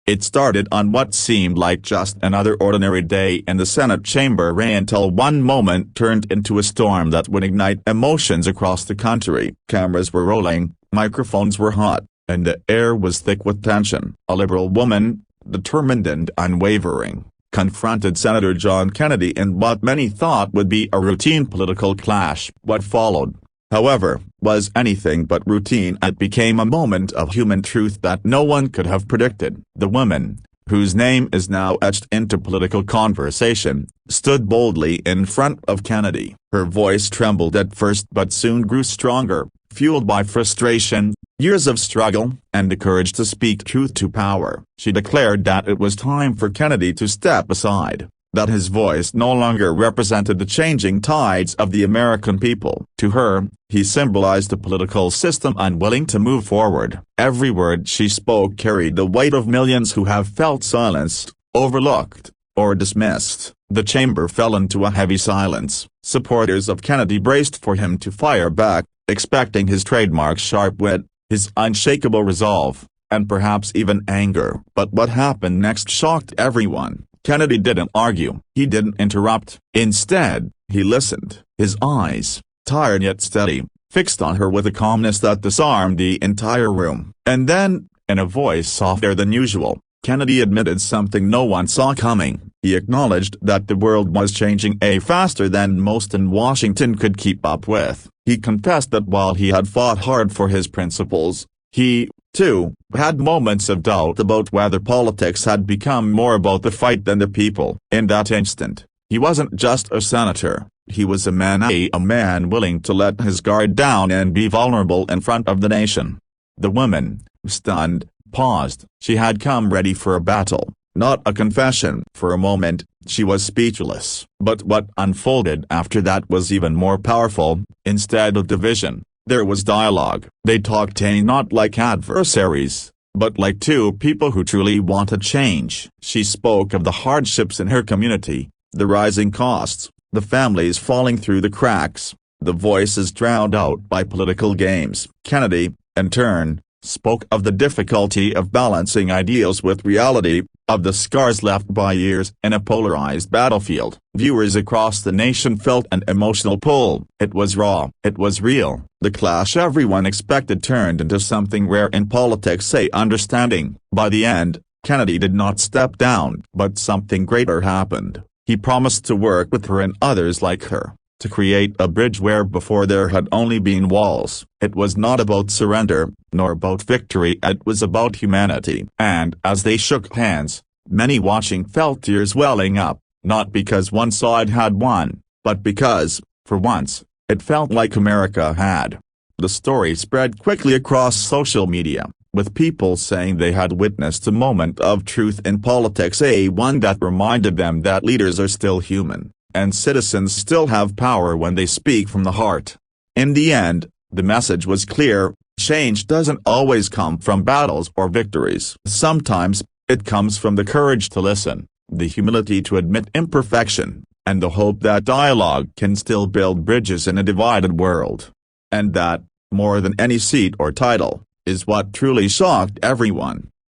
It started on what seemed like just another ordinary day in the Senate chamber until one moment turned into a storm that would ignite emotions across the country. Cameras were rolling, microphones were hot, and the air was thick with tension. A liberal woman, determined and unwavering, confronted Senator John Kennedy in what many thought would be a routine political clash. What followed, however, was anything but routine. It became a moment of human truth that no one could have predicted. The woman, whose name is now etched into political conversation, stood boldly in front of Kennedy. Her voice trembled at first but soon grew stronger, fueled by frustration, years of struggle, and the courage to speak truth to power. She declared that it was time for Kennedy to step aside, that his voice no longer represented the changing tides of the American people. To her, he symbolized a political system unwilling to move forward. Every word she spoke carried the weight of millions who have felt silenced, overlooked, or dismissed. The chamber fell into a heavy silence. Supporters of Kennedy braced for him to fire back, expecting his trademark sharp wit, his unshakable resolve, and perhaps even anger. But what happened next shocked everyone. Kennedy didn't argue. He didn't interrupt. Instead, he listened. His eyes, tired yet steady, fixed on her with a calmness that disarmed the entire room. And then, in a voice softer than usual, Kennedy admitted something no one saw coming. He acknowledged that the world was changing faster than most in Washington could keep up with. He confessed that while he had fought hard for his principles, he, too, had moments of doubt about whether politics had become more about the fight than the people. In that instant, he wasn't just a senator, he was a man willing to let his guard down and be vulnerable in front of the nation. The woman, stunned, paused. She had come ready for a battle, not a confession. For a moment, she was speechless. But what unfolded after that was even more powerful. Instead of division, there was dialogue. They talked not like adversaries, but like two people who truly wanted change. She spoke of the hardships in her community, the rising costs, the families falling through the cracks, the voices drowned out by political games. Kennedy, in turn, spoke of the difficulty of balancing ideals with reality, of the scars left by years in a polarized battlefield. Viewers across the nation felt an emotional pull. It was raw. It was real. The clash everyone expected turned into something rare in politics: understanding. By the end, Kennedy did not step down. But something greater happened. He promised to work with her and others like her, to create a bridge where before there had only been walls. It was not about surrender, nor about victory, it was about humanity. And as they shook hands, many watching felt tears welling up, not because one side had won, but because, for once, it felt like America had. The story spread quickly across social media, with people saying they had witnessed a moment of truth in politics, one that reminded them that leaders are still human, and citizens still have power when they speak from the heart. In the end, the message was clear: change doesn't always come from battles or victories. Sometimes, it comes from the courage to listen, the humility to admit imperfection, and the hope that dialogue can still build bridges in a divided world. And that, more than any seat or title, is what truly shocked everyone.